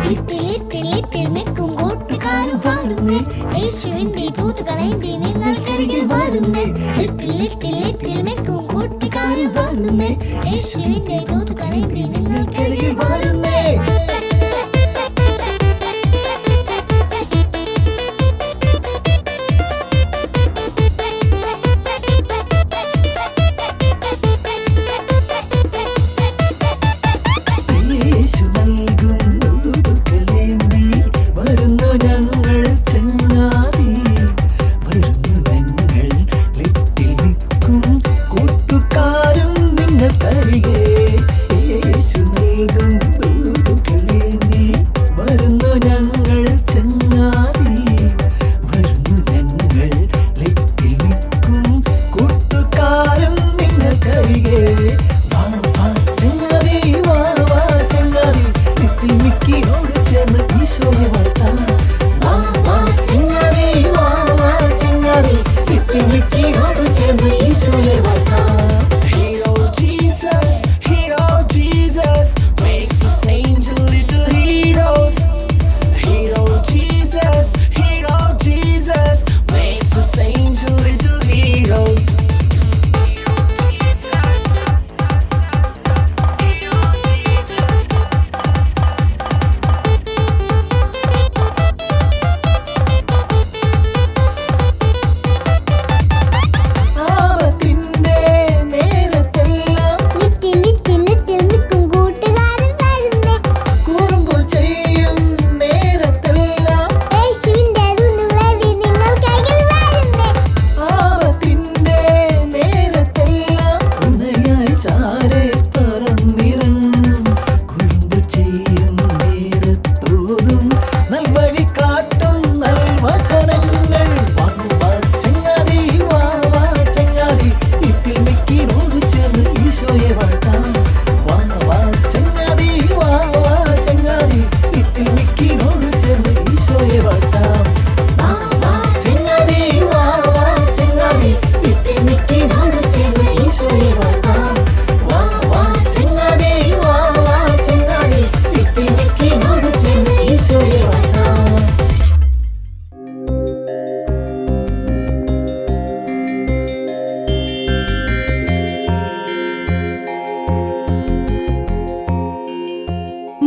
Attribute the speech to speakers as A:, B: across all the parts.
A: നിൽക്കും കൂട്ടുകാരും വാഴുന്നേ, യേശുവിന്റെ ദൂതുകളേന്തി നിങ്ങൾക്കരികിൽ വരുന്നേ. നിൽക്കും കൂട്ടുകാരും വാഴുന്നേ, യേശുവിന്റെ ദൂതുകളേന്തി നിങ്ങൾക്കരികിൽ വരുന്നേ.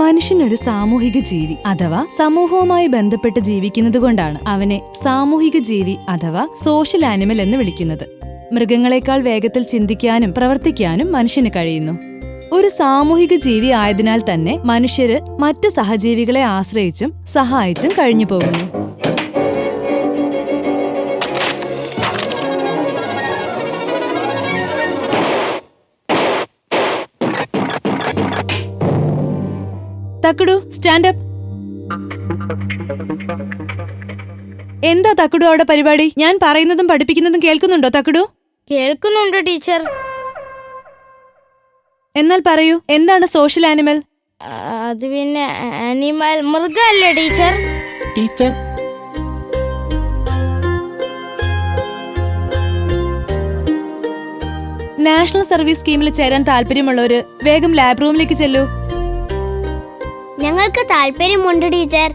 B: മനുഷ്യനൊരു സാമൂഹിക ജീവി അഥവാ സമൂഹവുമായി ബന്ധപ്പെട്ട് ജീവിക്കുന്നത് കൊണ്ടാണ് അവനെ സാമൂഹിക ജീവി അഥവാ സോഷ്യൽ ആനിമൽ എന്ന് വിളിക്കുന്നത്. മൃഗങ്ങളെക്കാൾ വേഗത്തിൽ ചിന്തിക്കാനും പ്രവർത്തിക്കാനും മനുഷ്യന് കഴിയുന്നു. ഒരു സാമൂഹിക ജീവി ആയതിനാൽ തന്നെ മനുഷ്യര് മറ്റു സഹജീവികളെ ആശ്രയിച്ചും സഹായിച്ചും കഴിഞ്ഞു പോകുന്നു. Thakkudu, stand up. എന്താ തക്കുടു അവിടെ പരിപാടി? ഞാൻ പറയുന്നതും പഠിപ്പിക്കുന്നതും കേൾക്കുന്നുണ്ടോ തക്കുടു?
C: കേൾക്കുന്നുണ്ട് ടീച്ചർ.
B: എന്നാൽ പറയൂ, എന്താണ് സോഷ്യൽ ആനിമൽ?
C: അത് പിന്നെ ആനിമൽ മൃഗല്ലേ ടീച്ചർ?
D: ടീച്ചർ
B: നാഷണൽ സർവീസ് സ്കീമിൽ ചേരാൻ താല്പര്യമുള്ളവര് വേഗം ലാബ് റൂമിലേക്ക് ചെല്ലൂ.
A: ഞങ്ങൾക്ക് താല്പര്യമുണ്ട് teacher.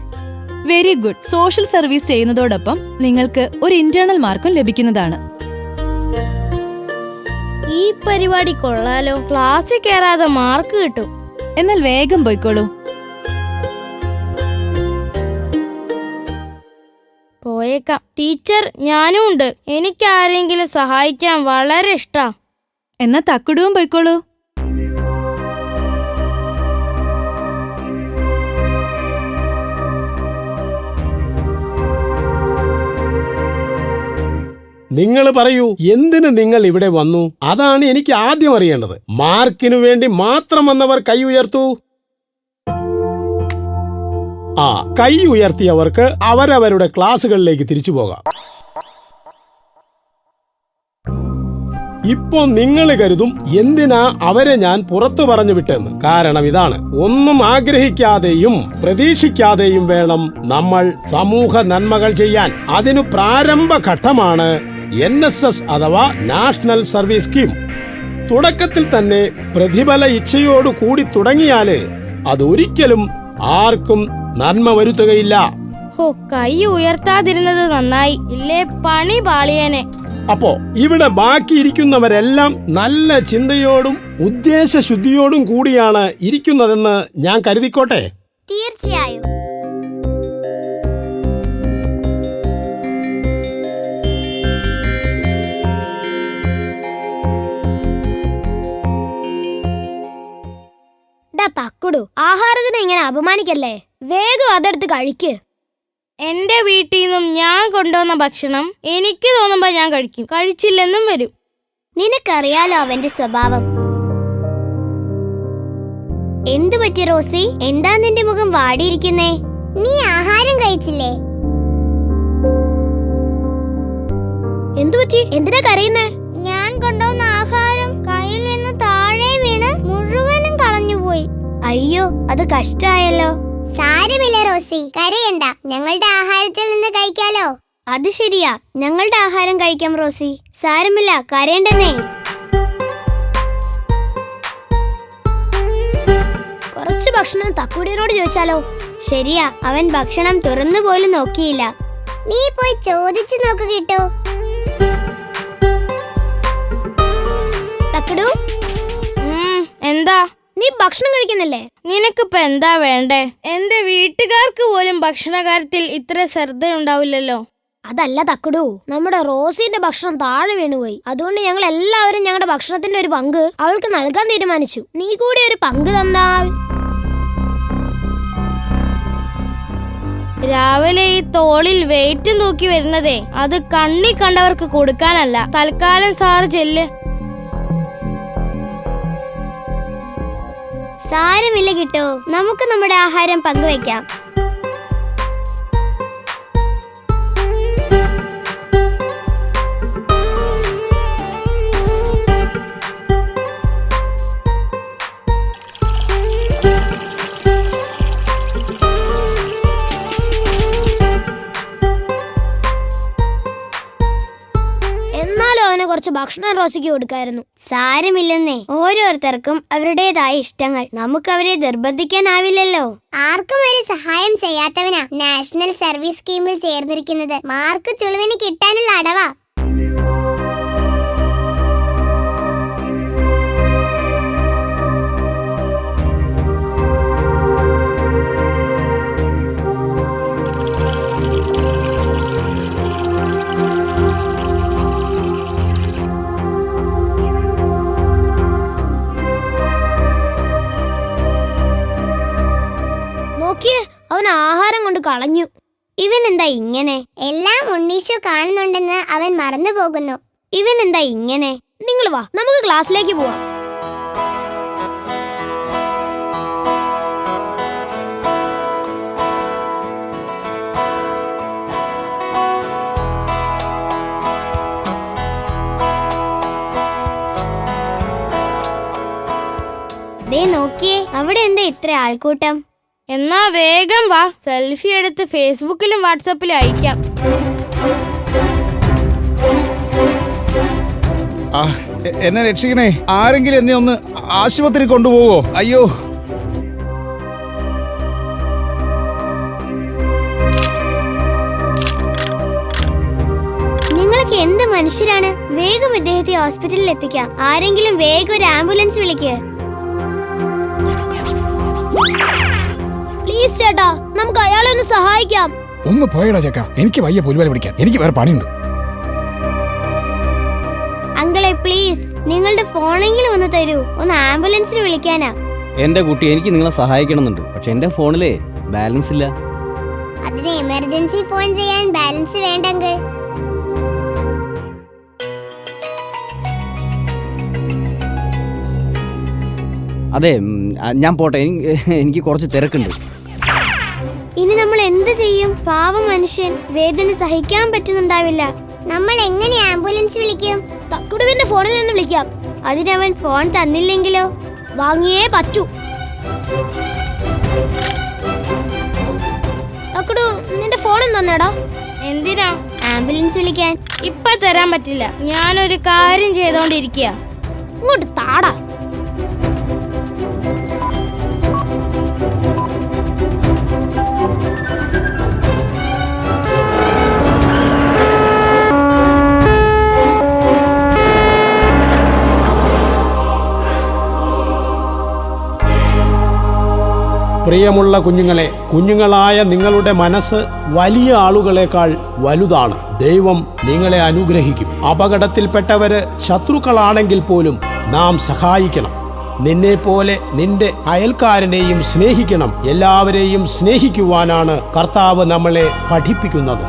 B: Very good. Social service ചെയ്യുന്നതോടൊപ്പം നിങ്ങൾക്ക് ഒരു ഇന്റേണൽ മാർക്കും ലഭിക്കുന്നതാണ്.
C: ഈ പരിപാടി കൊള്ളാലോ. ക്ലാസ്സിൽ കയറാതെ മാർക്ക് കിട്ടും.
B: എന്നാൽ വേഗം പോയിക്കോളൂ.
C: പോയേക്കാം ടീച്ചർ. ഞാനും ഉണ്ട്. എനിക്ക് ആരെങ്കിലും സഹായിക്കാൻ വളരെ ഇഷ്ടാ.
B: എന്നാ തക്കുടുവും പോയിക്കോളൂ.
D: നിങ്ങൾ പറയൂ, എന്തിന് നിങ്ങൾ ഇവിടെ വന്നു? അതാണ് എനിക്ക് ആദ്യം അറിയേണ്ടത്. മാർക്കിനു വേണ്ടി മാത്രം വന്നവർ കൈ ഉയർത്തൂ. കൈ ഉയർത്തിയവർക്ക് അവരവരുടെ ക്ലാസുകളിലേക്ക് തിരിച്ചു പോകാം. ഇപ്പോ നിങ്ങൾ കരുതും എന്തിനാ അവരെ ഞാൻ പുറത്തു പറഞ്ഞു വിട്ടെന്ന്. കാരണം ഇതാണ്, ഒന്നും ആഗ്രഹിക്കാതെയും പ്രതീക്ഷിക്കാതെയും വേണം നമ്മൾ സമൂഹ നന്മകൾ ചെയ്യാൻ. അതിനു പ്രാരംഭ ഘട്ടമാണ് NSS അഥവാ നാഷണൽ സർവീസ് സ്കീം. തുടക്കത്തിൽ തന്നെ പ്രതിഫല ഇച്ഛയോടു കൂടി തുടങ്ങിയാല് അതൊരിക്കലും ആർക്കും നന്മ വരുത്തുകയില്ല.
C: ഹോ, കൈ ഉയർത്താതിരുന്നത് നന്നായി, ഇല്ലേ പണി പാളിയേനെ.
D: അപ്പോ ഇവിടെ ബാക്കിയിരിക്കുന്നവരെല്ലാം നല്ല ചിന്തയോടും ഉദ്ദേശശുദ്ധിയോടും കൂടിയാണ് ഇരിക്കുന്നതെന്ന് ഞാൻ കരുതിക്കോട്ടെ.
A: തീർച്ചയായും. തക്കുടു, ആഹാരത്തിന് ഇങ്ങനെ അപമാനിക്കല്ലേ. വേഗം അതെടുത്ത് കഴിക്ക്.
C: എന്റെ വീട്ടിൽ നിന്നും ഞാൻ കൊണ്ടുവന്ന ഭക്ഷണം എനിക്ക് തോന്നുമ്പോ ഞാൻ കഴിക്കും, കഴിച്ചില്ലെന്നും വരും.
A: നിനക്കറിയാലോ അവന്റെ സ്വഭാവം. എന്തു പറ്റി റോസി? എന്താ നിന്റെ മുഖം വാടിയിരിക്കുന്നേ? നീ ആഹാരം കഴിച്ചില്ലേ? എന്തു പറ്റി? എന്തിനാ കരയുന്നേ? ഞാൻ കൊണ്ടുവന്ന ആഹാരം കയ്യിൽ നിന്ന് താഴെ വീണ് മുഴുവനും കളഞ്ഞുപോയി. അയ്യോ, അത് കഷ്ടായല്ലോ. സാരമില്ല റോസി, കരയണ്ട. ഞങ്ങളുടെ ആഹാരത്തിൽ നിന്ന് കഴിക്കാലോ. അത് ശരിയാ, ഞങ്ങളുടെ ആഹാരം കഴിക്കാം റോസി. സാരമില്ല, കരയണ്ടെന്നേ. കുറച്ച് ഭക്ഷണം തക്കുടിയനോട് ചോദിച്ചാലോ? ശരിയാ, അവൻ ഭക്ഷണം തുറന്നു പോലും നോക്കിയില്ല. നീ പോയി ചോദിച്ചു നോക്ക് കേട്ടോ. തക്കുടു,
C: എന്താ?
A: നീ ഭക്ഷണം കഴിക്കുന്നില്ലേ?
C: നിനക്കിപ്പോ എന്താ വേണ്ടേ? എന്റെ വീട്ടുകാർക്ക് പോലും ഭക്ഷണ കാര്യത്തിൽ ഇത്ര ശ്രദ്ധയുണ്ടാവില്ലല്ലോ.
A: അതല്ല തക്കുടു, നമ്മുടെ റോസിന്റെ ഭക്ഷണം താഴെ വീണുപോയി. അതുകൊണ്ട് ഞങ്ങൾ എല്ലാവരും ഞങ്ങളുടെ ഭക്ഷണത്തിന്റെ ഒരു പങ്ക് അവൾക്ക് നൽകാൻ തീരുമാനിച്ചു. നീ കൂടി ഒരു പങ്ക് തന്നാൽ.
C: രാവിലെ ഈ തോളിൽ വെയിറ്റും തൂക്കി വരുന്നതേ അത് കണ്ണി കണ്ടവർക്ക് കൊടുക്കാനല്ല. തൽക്കാലം സാറ് ചെല്ല്.
A: സാരമില്ല കിട്ടോ, നമുക്ക് നമ്മുടെ ആഹാരം പങ്കുവെക്കാം. കുറച്ച് ഭക്ഷണം റോസിക്ക് കൊടുക്കായിരുന്നു. സാരമില്ലെന്നേ, ഓരോരുത്തർക്കും അവരുടേതായ ഇഷ്ടങ്ങൾ. നമുക്ക് അവരെ നിർബന്ധിക്കാനാവില്ലല്ലോ. ആർക്കും ഒരു സഹായം ചെയ്യാത്തവനാ നാഷണൽ സർവീസ് സ്കീമിൽ ചേർന്നിരിക്കുന്നത്. മാർക്ക് ചുളുവിന് കിട്ടാനുള്ള അടവാ. അവൻ ആഹാരം കൊണ്ട് കളഞ്ഞു. ഇവൻ എന്താ ഇങ്ങനെ? എല്ലാം ഉണ്ണീഷു കാണുന്നുണ്ടെന്ന് അവൻ മറന്നു പോകുന്നു. ഇവൻ എന്താ ഇങ്ങനെ? നിങ്ങൾ വാ, നമുക്ക് ക്ലാസ്സിലേക്ക് പോവാം. ദേ നോക്കിയേ, അവിടെ എന്താ ഇത്ര ആൾക്കൂട്ടം?
C: എന്നാ വേഗം വാ, സെൽഫി എടുത്ത് ഫേസ്ബുക്കിലും വാട്സാപ്പിലും അയക്കാം.
E: എന്നെ രക്ഷിക്കണേ, ആരെങ്കിലും എന്നെ ഒന്ന് ആശുപത്രി കൊണ്ടുപോവോ? അയ്യോ.
A: നിങ്ങളൊക്കെ എന്ത് മനുഷ്യരാണ്? വേഗം ഇദ്ദേഹത്തെ ഹോസ്പിറ്റലിൽ എത്തിക്കാം. ആരെങ്കിലും വേഗം ഒരു ആംബുലൻസ് വിളിക്ക്. പ്ലീസ് ചേട്ടാ, നമുക്ക് അയാളെ ഒന്ന് സഹായിക്കാം.
E: ഒന്ന് പോയടാ ചെക്ക, എനിക്ക് വയ്യ പുലിവാല പിടിക്കാൻ, എനിക്ക് വേറെ പണിയുണ്ട്.
A: അങ്കിളെ പ്ലീസ്, നിങ്ങളുടെ ഫോണെങ്കിലും ഒന്ന് തരൂ, ഒന്ന് ആംബുലൻസിന് വിളിക്കാനാ.
F: എന്റെ കുട്ടി, എനിക്ക് നിങ്ങളെ സഹായിക്കണമെന്നുണ്ട്, പക്ഷെ എന്റെ ഫോണിലെ ബാലൻസ് ഇല്ല.
A: അതിന് എമർജൻസി ഫോൺ ചെയ്യാൻ ബാലൻസ് വേണ്ടെങ്കിൽ.
F: അതെ, ഞാൻ പോട്ടെ, എനിക്ക് കുറച്ച് തിരക്കുണ്ട്.
A: ഇനി നമ്മൾ എന്ത് ചെയ്യും? പാവം മനുഷ്യൻ, വേദന സഹിക്കാൻ പറ്റുന്നുണ്ടാവില്ല. നമ്മൾ എങ്ങനെ ആംബുലൻസ് വിളിക്കും? തക്കുടുവിന്റെ ഫോണിൽ നിന്ന് വിളിക്കാം. അതിനവൻ ഫോൺ തന്നില്ലെങ്കിലോ? വാങ്ങിയേ പറ്റൂ. തക്കുടു, നിന്റെ ഫോൺ തന്നെടാ.
C: എന്തിനാ?
A: ആംബുലൻസ് വിളിക്കാൻ.
C: ഇപ്പൊ തരാൻ പറ്റില്ല, ഞാനൊരു കാര്യം ചെയ്തോണ്ടിരിക്കുക.
A: ഇങ്ങോട്ട് താടാ.
D: പ്രിയമുള്ള കുഞ്ഞുങ്ങളെ, കുഞ്ഞുങ്ങളായ നിങ്ങളുടെ മനസ്സ് വലിയ ആളുകളെക്കാൾ വലുതാണ്. ദൈവം നിങ്ങളെ അനുഗ്രഹിക്കും. അപകടത്തിൽപ്പെട്ടവര് ശത്രുക്കളാണെങ്കിൽ പോലും നാം സഹായിക്കണം. നിന്നെപ്പോലെ നിന്റെ അയൽക്കാരനെയും സ്നേഹിക്കണം. എല്ലാവരെയും സ്നേഹിക്കുവാനാണ് കർത്താവ് നമ്മളെ പഠിപ്പിക്കുന്നത്.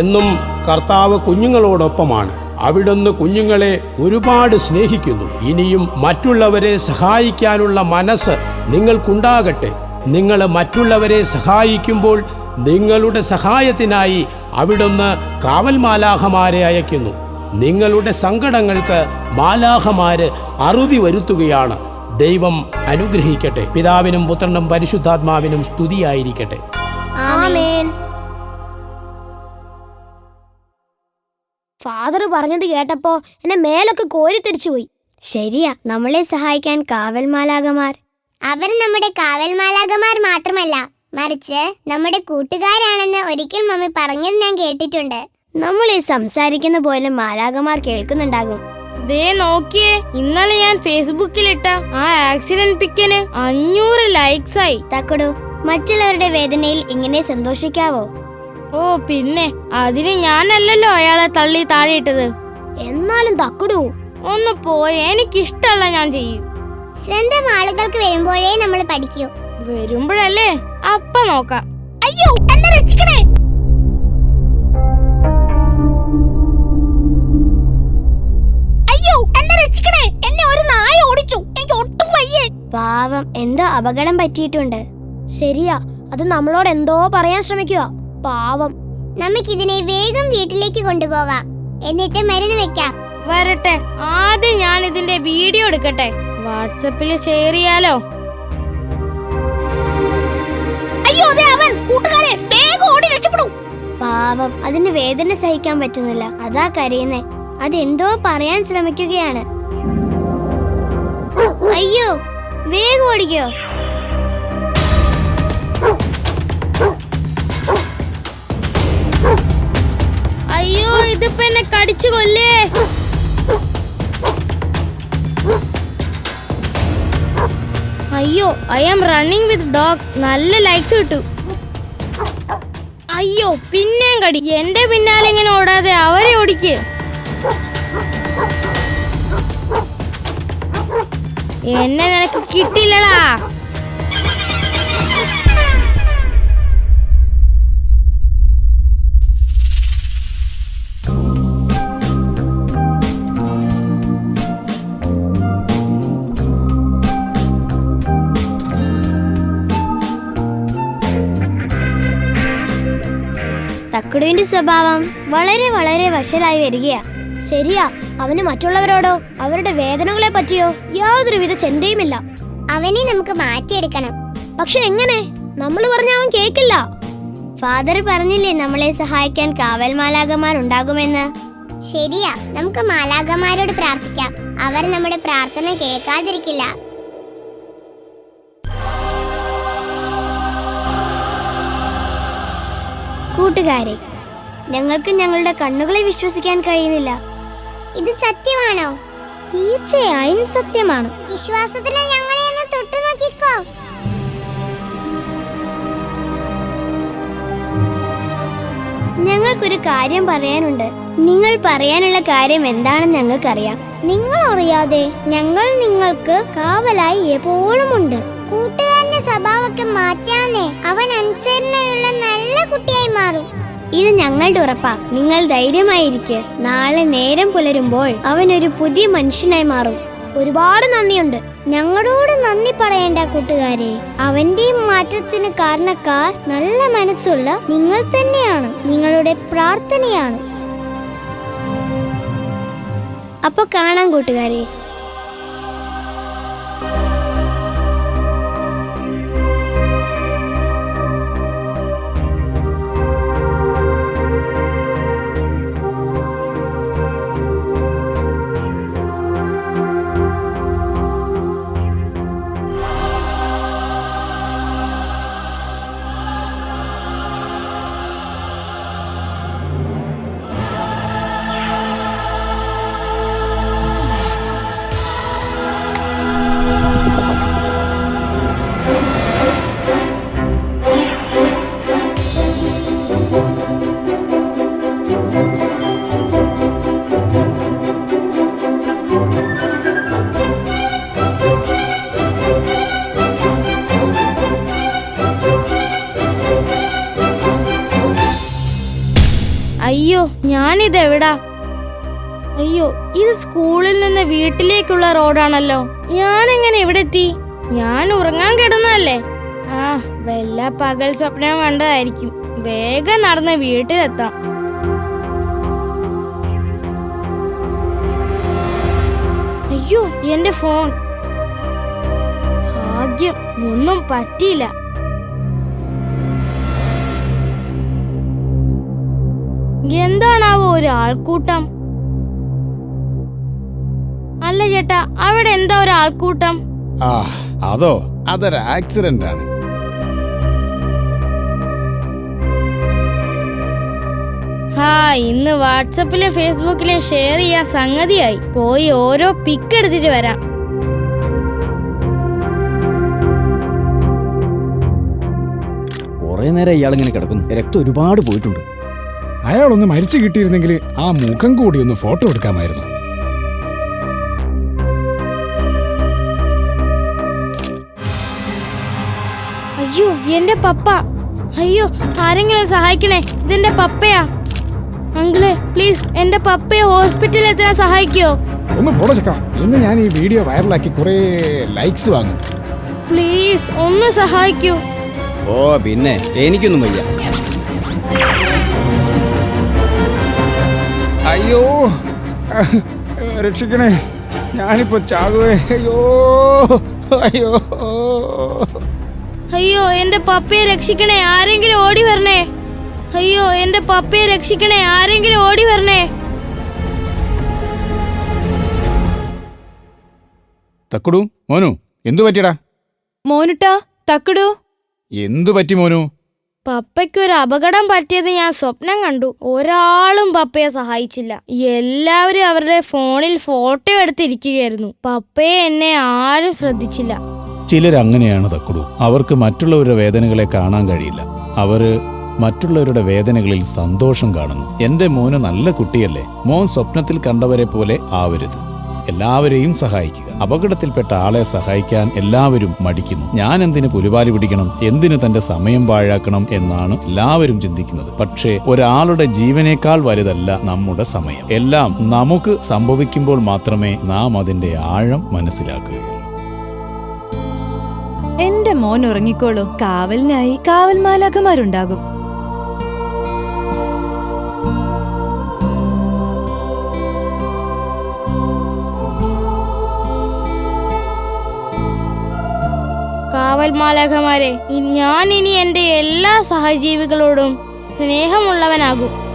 D: എന്നും കർത്താവ് കുഞ്ഞുങ്ങളോടൊപ്പമാണ്. അവിടുന്ന് കുഞ്ഞുങ്ങളെ ഒരുപാട് സ്നേഹിക്കുന്നു. ഇനിയും മറ്റുള്ളവരെ സഹായിക്കാനുള്ള മനസ്സ് നിങ്ങൾക്കുണ്ടാകട്ടെ. നിങ്ങൾ മറ്റുള്ളവരെ സഹായിക്കുമ്പോൾ നിങ്ങളുടെ സഹായത്തിനായി അവിടുന്ന് കാവൽ മാലാഖമാരെ അയക്കുന്നു. നിങ്ങളുടെ സങ്കടങ്ങൾക്ക് മാലാഖമാര് അറുതി വരുത്തുകയാണ്. ദൈവം അനുഗ്രഹിക്കട്ടെ. പിതാവിനും പുത്രനും പരിശുദ്ധാത്മാവിനും സ്തുതിയായിരിക്കട്ടെ.
A: ആമേൻ. ഫാദർ പറഞ്ഞത് കേട്ടപ്പോ എന്നെ മേലൊക്കെ കോരിത്തിരിച്ചു പോയി. ശരിയാ, നമ്മളെ സഹായിക്കാൻ കാവൽ മാലാഖമാർ. അവർ നമ്മുടെ കാവൽ മാലാഖമാർ മാത്രമല്ല, മറിച്ച് നമ്മുടെ കൂട്ടുകാരാണെന്ന് ഒരിക്കൽ മമ്മി പറഞ്ഞത് ഞാൻ കേട്ടിട്ടുണ്ട്. നമ്മളെ സംസാരിക്കുന്ന പോലെ മാലാഖമാർ കേൾക്കുന്നുണ്ടാകും.
C: ദേ നോക്കിയേ, ഇന്നലെ ഞാൻ ഫേസ്ബുക്കിലിട്ട ആ ആക്സിഡന്റ് പിക്കിന് 500 ലൈക്സ് ആയി.
A: തക്കടു, മറ്റുള്ളവരുടെ വേദനയിൽ ഇങ്ങനെ സന്തോഷിക്കാവോ?
C: ഓ പിന്നെ, അതിന് ഞാനല്ലല്ലോ അയാളെ തള്ളി താഴെയിട്ടത്.
A: എന്നാലും തക്കടു
C: ഒന്ന് പോയി, എനിക്കിഷ്ടമല്ല ഞാൻ ചെയ്യും.
A: സ്വന്തം ആളുകൾക്ക് വരുമ്പോഴേ നമ്മൾ പഠിക്കൂ.
C: വരുമ്പോഴല്ലേ, അപ്പ നോക്കാം.
A: അയ്യോ, എന്നെ രക്ഷിക്കണേ! അയ്യോ, എന്നെ രക്ഷിക്കണേ! എന്നെ ഒരു നായ ഓടിച്ചു. എനിക്ക് ഒട്ടും വയ്യേ. പാവം, എന്തോ അപകടം പറ്റിയിട്ടുണ്ട്. ശരിയാ, അത് നമ്മളോട് എന്തോ പറയാൻ ശ്രമിക്കുക. പാവം. നമുക്കിതിനെ വേഗം വീട്ടിലേക്ക് കൊണ്ടുപോകാം, എന്നിട്ട് മരുന്ന് വെക്കാം.
C: വരട്ടെ, ആദ്യം ഞാൻ ഇതിന്റെ വീഡിയോ എടുക്കട്ടെ, വാട്സപ്പിൽ ഷെയർ ചെയ്യാലോ.
A: അയ്യോ, അവൻ! കൂട്ടുകാരെ, വേഗം ഓടി രക്ഷപ്പെടൂ. പാവം, അതിന് വേദന സഹിക്കാൻ പറ്റുന്നില്ല. അതാ കരയുന്നേ. അതെന്തോ പറയാൻ ശ്രമിക്കുകയാണ്. അയ്യോ, വേഗം ഓടിക്കോ.
C: അയ്യോ, ഇതിപ്പോ എന്നെ കടിച്ചു കൊല്ലേ. അയ്യോ, I am running with dog. നല്ല ലൈക്സ് കിട്ടു. അയ്യോ, പിന്നെയും കടി. എന്റെ പിന്നാലെ ഇങ്ങനെ ഓടാതെ അവരെ ഓടിക്ക്. എന്നെ നിനക്ക് കിട്ടില്ലടാ.
A: തക്കടുവിന്റെ സ്വഭാവം വളരെ വളരെ വഷളായി വരികയാ. ശരിയാ, അവന് മറ്റുള്ളവരോടോ അവരുടെ വേദനകളെ പറ്റിയോ യാതൊരുവിധ ചിന്തയുമില്ല. അവനെ നമുക്ക് മാറ്റിയെടുക്കണം. പക്ഷെ എങ്ങനെ? നമ്മൾ പറഞ്ഞ അവൻ കേക്കില്ല. ഫാദർ പറഞ്ഞില്ലേ നമ്മളെ സഹായിക്കാൻ കാവൽ മാലാഖമാർ ഉണ്ടാകുമെന്ന്. ശരിയാ, നമുക്ക് മാലാഖമാരോട് പ്രാർത്ഥിക്കാം. അവർ നമ്മുടെ പ്രാർത്ഥന കേൾക്കാതിരിക്കില്ല. കൂട്ടുകാരെ, ഞങ്ങൾക്ക് ഞങ്ങളുടെ കണ്ണുകളെ വിശ്വസിക്കാൻ കഴിയുന്നില്ല. ഇത് സത്യമാണോ? തീർച്ചയായും സത്യമാണ്. വിശ്വാസത്തിന് ഞങ്ങളെ ഒന്ന് തൊട്ടു നോക്കിക്കോ. ഞങ്ങൾക്കൊരു കാര്യം പറയാനുണ്ട്. നിങ്ങൾ പറയാനുള്ള കാര്യം എന്താണെന്ന് ഞങ്ങൾക്കറിയാം. നിങ്ങൾ അറിയാതെ ഞങ്ങൾ നിങ്ങൾക്ക് കാവലായി എപ്പോഴും ഉണ്ട്. കൂട്ടുകാരന്റെ സ്വഭാവമൊക്കെ മാറ്റാന്നേ, അവൻ അനുസരണയുള്ള നല്ല കുട്ടിയായി മാറും. ഇത് ഞങ്ങളുടെ ഉറപ്പാ. നിങ്ങൾ ധൈര്യമായിരിക്കെ. നാളെ നേരം പുലരുമ്പോൾ അവൻ ഒരു പുതിയ മനുഷ്യനായി മാറും. ഒരുപാട് നന്ദിയുണ്ട്. ഞങ്ങളോട് നന്ദി പറയേണ്ട കൂട്ടുകാരെ. അവന്റെ മാറ്റത്തിന് കാരണക്കാർ നല്ല മനസ്സുള്ള നിങ്ങൾ തന്നെയാണ്. നിങ്ങളുടെ പ്രാർത്ഥനയാണ്. അപ്പൊ കാണാം കൂട്ടുകാരെ.
C: ഇതെവിടാ? അയ്യോ, ഇത് സ്കൂളിൽ നിന്ന് വീട്ടിലേക്കുള്ള റോഡാണല്ലോ. ഞാൻ എങ്ങനെ ഇവിടെ എത്തി? ഞാൻ ഉറങ്ങാൻ കിടന്നല്ലേ? ആ, വല്ല പകൽ സ്വപ്നം കണ്ടതായിരിക്കും. വേഗം നടന്ന് വീട്ടിലെത്താം. അയ്യോ, എന്റെ ഫോൺ. ഭാഗ്യം, ഒന്നും പറ്റിയില്ല. എന്താണാവോ ഒരു ആൾക്കൂട്ടം? അല്ല ചേട്ടാ, അവിടെ എന്താ ഒരു ആൾക്കൂട്ടം?
E: ആ അതോ, അതൊരു ആക്സിഡന്റ് ആണ്.
C: ഇന്ന് വാട്സപ്പിലും ഫേസ്ബുക്കിലും ഷെയർ ചെയ്യാൻ സംഗതിയായി. പോയി ഓരോ പിക്ക് എടുത്തിട്ട് വരാം.
F: കുറെ നേരം ഇയാളിങ്ങനെ കിടക്കുന്നു. രക്തം ഒരുപാട് പോയിട്ടുണ്ട്.
E: അയാളൊന്ന് മരിച്ചു കിട്ടിയിരുന്നെങ്കിൽ ആ മുഖം കൂടി ഒന്ന് ഫോട്ടോ എടുക്കാമായിരുന്നു.
C: അയ്യോ, എന്റെ പപ്പ. അയ്യോ, ആരെങ്കിലും സഹായിക്കണേ, ഇതെന്റെ പപ്പയാ. അങ്കിള്, പ്ലീസ് എന്റെ പപ്പയെ ഹോസ്പിറ്റലിൽ എത്താൻ സഹായിക്കോ?
E: ഒന്ന് പോടോ ചക്ക. ഇന്ന് ഞാൻ ഈ വീഡിയോ വൈറലാക്കി കുറെ ലൈക്സ് വാങ്ങും.
C: പ്ലീസ് ഒന്ന് സഹായിക്കൂ.
F: ഓ പിന്നെ, എനിക്കൊന്നും വയ്യ.
E: അയ്യോ, രക്ഷിക്കണേ, ഞാനിപ്പോ ചാകുവേ. അയ്യോ അയ്യോ
C: അയ്യോ, എന്റെ പപ്പയെ രക്ഷിക്കണേ, ആരെങ്കിലും ഓടി വരണേ. അയ്യോ, എന്റെ പപ്പയെ രക്ഷിക്കണേ, ആരെങ്കിലും ഓടി വരണേ.
E: തക്കുടു, മോനു, എന്തു പറ്റിയടാ?
B: മോനുട്ടാ, തക്കടു.
E: എന്തു പറ്റി മോനു?
C: പപ്പയ്ക്കൊരു അപകടം പറ്റിയത് ഞാൻ സ്വപ്നം കണ്ടു. ഒരാളും പപ്പയെ സഹായിച്ചില്ല. എല്ലാവരും അവരുടെ ഫോണിൽ ഫോട്ടോ എടുത്തിരിക്കുകയായിരുന്നു. പപ്പയെ എന്നെ ആരും ശ്രദ്ധിച്ചില്ല.
E: ചിലരങ്ങനെയാണ് തക്കുടു. അവർക്ക് മറ്റുള്ളവരുടെ വേദനകളെ കാണാൻ കഴിയില്ല. അവര് മറ്റുള്ളവരുടെ വേദനകളിൽ സന്തോഷം കാണുന്നു. എന്റെ മോന് നല്ല കുട്ടിയല്ലേ? മോൻ സ്വപ്നത്തിൽ കണ്ടവരെ പോലെ ആവരുത്. എല്ലാവരെയും സഹായിക്കുക. അപകടത്തിൽപ്പെട്ട ആളെ സഹായിക്കാൻ എല്ലാവരും മടിക്കുന്നു. ഞാൻ എന്തിന് പുലിവാലി പിടിക്കണം, എന്തിന് തന്റെ സമയം പാഴാക്കണം എന്നാണ് എല്ലാവരും ചിന്തിക്കുന്നത്. പക്ഷേ ഒരാളുടെ ജീവനേക്കാൾ വലുതല്ല നമ്മുടെ സമയം. എല്ലാം നമുക്ക് സംഭവിക്കുമ്പോൾ മാത്രമേ നാം അതിന്റെ ആഴം മനസ്സിലാക്കുകയുള്ളൂ.
B: എന്റെ മോൻ ഉറങ്ങിക്കോളൂ. കാവലിനായി കാവൽമാലാഖമാരുണ്ടാകും.
C: കാവൽ മാലാഖമാരെ, ഞാൻ ഇനി എന്റെ എല്ലാ സഹജീവികളോടും സ്നേഹമുള്ളവനാകും.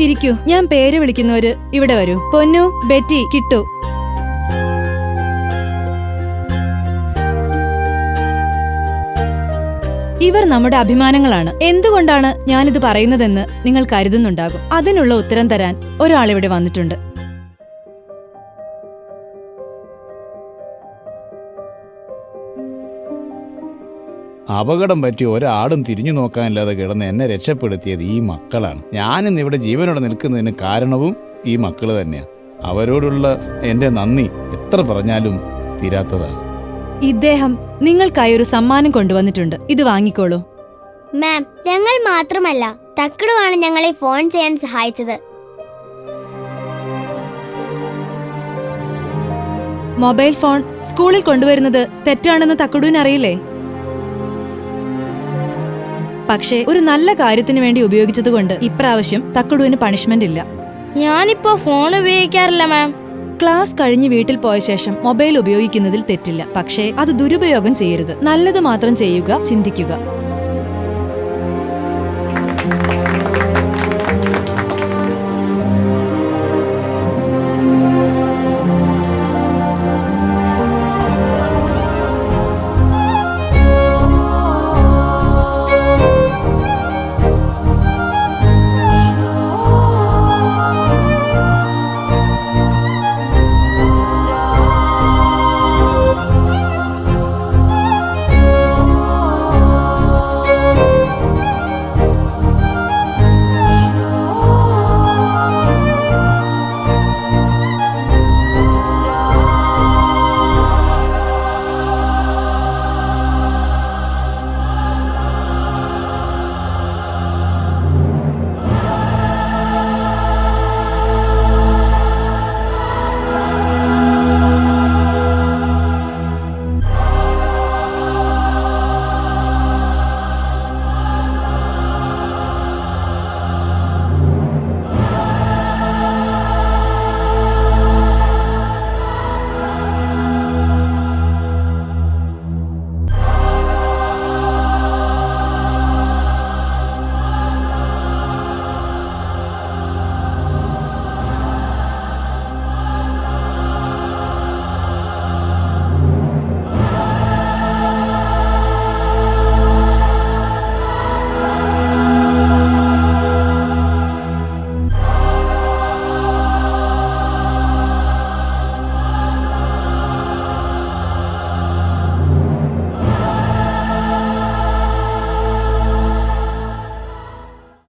B: ഇരിക്കൂ, ഞാൻ പേര് വിളിക്കുന്നവര് ഇവിടെ വരൂ. പൊന്നു, ബെറ്റി, കിട്ടു. ഇവർ നമ്മുടെ അഭിമാനങ്ങളാണ്. എന്തുകൊണ്ടാണ് ഞാനിത് പറയുന്നതെന്ന് നിങ്ങൾ കരുതുന്നുണ്ടാകും. അതിനുള്ള ഉത്തരം തരാൻ ഒരാളിവിടെ വന്നിട്ടുണ്ട്.
E: അപകടം പറ്റി ഒരാളും തിരിഞ്ഞു നോക്കാനില്ലാതെ കിടന്ന് എന്നെ രക്ഷപ്പെടുത്തിയത് ഈ മക്കളാണ്. ഞാനിന്ന് ഇവിടെ ജീവനോടെ നിൽക്കുന്നതിന് കാരണവും ഈ മക്കള് തന്നെയാണ്. അവരോടുള്ള എന്റെ നന്ദി എത്ര പറഞ്ഞാലും തീരാത്തതാണ്.
B: ഇദ്ദേഹം നിങ്ങൾക്കായി ഒരു സമ്മാനം കൊണ്ടുവന്നിട്ടുണ്ട്. ഇത് വാങ്ങിക്കോളൂ.
A: മാം, ഞങ്ങൾ മാത്രമല്ല, തക്കടുവാണ് ഞങ്ങളെ ഫോൺ ചെയ്യാൻ സഹായിച്ചത്.
B: മൊബൈൽ ഫോൺ സ്കൂളിൽ കൊണ്ടുവരുന്നത് തെറ്റാണെന്ന് തക്കടുവിനറിയില്ലേ? പക്ഷേ ഒരു നല്ല കാര്യത്തിന് വേണ്ടി ഉപയോഗിച്ചതുകൊണ്ട് ഇപ്രാവശ്യം തക്കടുവിന് പണിഷ്മെന്റ് ഇല്ല.
C: ഞാനിപ്പോ ഫോൺ ഉപയോഗിക്കാറില്ല മാം.
B: ക്ലാസ് കഴിഞ്ഞ് വീട്ടിൽ പോയ ശേഷം മൊബൈൽ ഉപയോഗിക്കുന്നതിൽ തെറ്റില്ല. പക്ഷേ അത് ദുരുപയോഗം ചെയ്യരുത്. നല്ലത് മാത്രം ചെയ്യുക, ചിന്തിക്കുക.